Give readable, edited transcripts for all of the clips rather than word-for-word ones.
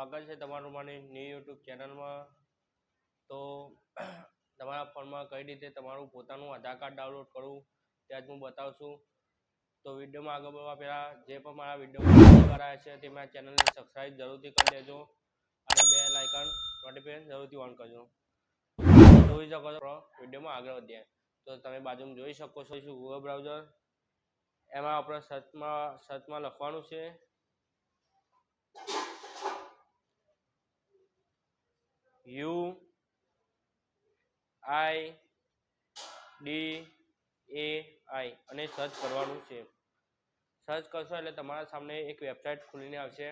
સ્વાગત છે તમારું મારી ન્યૂ યુટ્યુબ ચેનલમાં। તો તમારા ફોનમાં કઈ રીતે તમારું પોતાનું આધાર કાર્ડ ડાઉનલોડ કરવું તે આજ હું બતાવું છું। તો વિડીયોમાં આગળ વધવા પહેલાં જે પણ મારા વિડીયોમાં પહેલી વાર આવ્યા છે તે મારા ચેનલને સબસ્ક્રાઈબ જરૂરથી કરી દેજો અને બેલ આઇકન નોટિફિકેશન જરૂરથી ઓન કરજો। જોઈ શકો છો વિડીયોમાં આગળ વધીએ તો તમે બાજુમાં જોઈ શકો છો ગૂગલ બ્રાઉઝર, એમાં આપણે સર્ચમાં લખવાનું છે UIDAI અને સર્ચ કરવાનું છે। સર્ચ કરશો એટલે તમારા સામે એક વેબસાઇટ ખુલીને આવશે।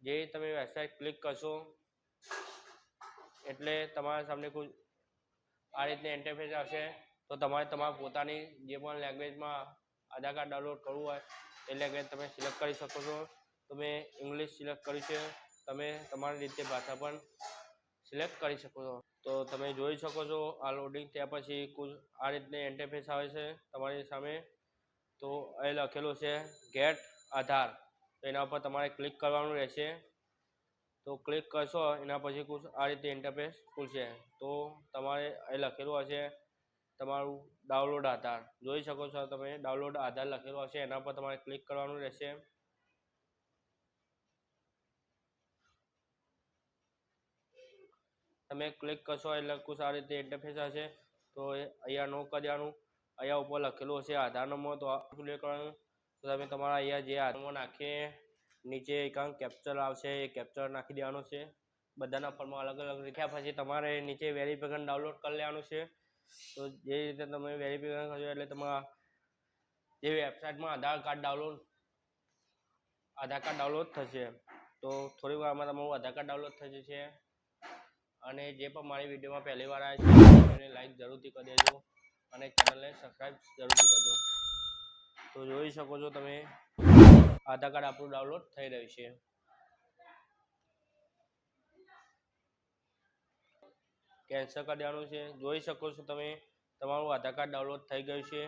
જે તમે વેબસાઇટ ક્લિક કરશો એટલે તમારા સામે કોઈ આ રીતની ઇન્ટરફેસ આવશે। તો તમારે તમારા પોતાની જે પણ લેંગ્વેજમાં આધાર કાર્ડ ડાઉનલોડ કરવું હોય એ લેંગ્વેજ તમે સિલેક્ટ કરી શકો છો। તો મેં ઇંગ્લિશ સિલેક્ટ કર્યું છે, તમે તમારી રીતે ભાષા પણ સિલેક્ટ કરી શકો છો। તો તમે જોઈ શકો છો આ લોડિંગ થયા પછી કુલ આ રીતની ઇન્ટરફેસ આવે છે તમારી સામે। તો અહીં લખેલું છે ગેટ આધાર, તો એના ઉપર તમારે ક્લિક કરવાનું રહેશે। તો ક્લિક કરશો એના પછી કુછ આ રીતે ઇન્ટરફેસ ખુલશે। તો તમારે અહીં લખેલું હશે તમારું ડાઉનલોડ આધાર, જોઈ શકો છો તમે ડાઉનલોડ આધાર લખેલું હશે એના પર તમારે ક્લિક કરવાનું રહેશે। તમે ક્લિક કરશો એટલે કુછ આ રીતે ઇન્ટરફેસ હશે। તો અહીંયા નો કરી દેવાનું, અહીંયા ઉપર લખેલું હશે આધાર નંબર, તો ક્લિક કરવાનું। તો તમે તમારા અહીંયા જે આધાર નંબર નાખીએ નીચે એક કેપ્ચર આવશે એ કેપ્ચર નાખી દેવાનું છે। બધાના ફોનમાં અલગ અલગ લખ્યા પછી તમારે નીચે વેરિફિકેશન ડાઉનલોડ કરી લેવાનું છે। તો જે રીતે તમે વેરિફિકેશન કરશો એટલે તમારા જે વેબસાઇટમાં આધાર કાર્ડ ડાઉનલોડ થશે। તો થોડી વારમાં તમારું આધાર કાર્ડ ડાઉનલોડ થઈ જશે। અને જે પણ મારી વિડીયોમાં પહેલી વાર આવે છે વિડીયોને લાઈક જરૂરથી કરી દેજો અને ચેનલને સબસ્ક્રાઈબ જરૂરથી કરજો। તો જોઈ શકો છો તમે આધાર કાર્ડ આપણું ડાઉનલોડ થઈ રહ્યું છે। કેન્સલ કરી દેવાનું છે। જોઈ શકો છો તમે તમારું આધાર કાર્ડ ડાઉનલોડ થઈ ગયું છે।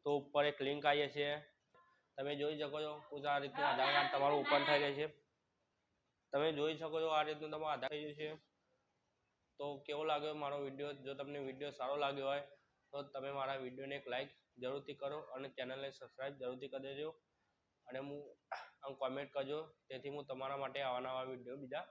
તો ઉપર એક લિંક આવી છે, તમે જોઈ શકો છો કુછ આ રીતનું આધાર કાર્ડ તમારું ઓપન થઈ જાય છે। તમે જોઈ શકો છો આ રીતનું તમારું આધાર થઈ ગયું છે। તો કેવો લાગ્યો મારો વિડીયો? જો તમને વિડીયો સારો લાગ્યો હોય તો તમે મારા વિડીયોને એક લાઈક જરૂરથી કરો અને ચેનલને સબસ્ક્રાઈબ જરૂરથી કરી દેજો અને કોમેન્ટ કરજો, તેથી હું તમારા માટે આવા નવા વિડીયો બીજા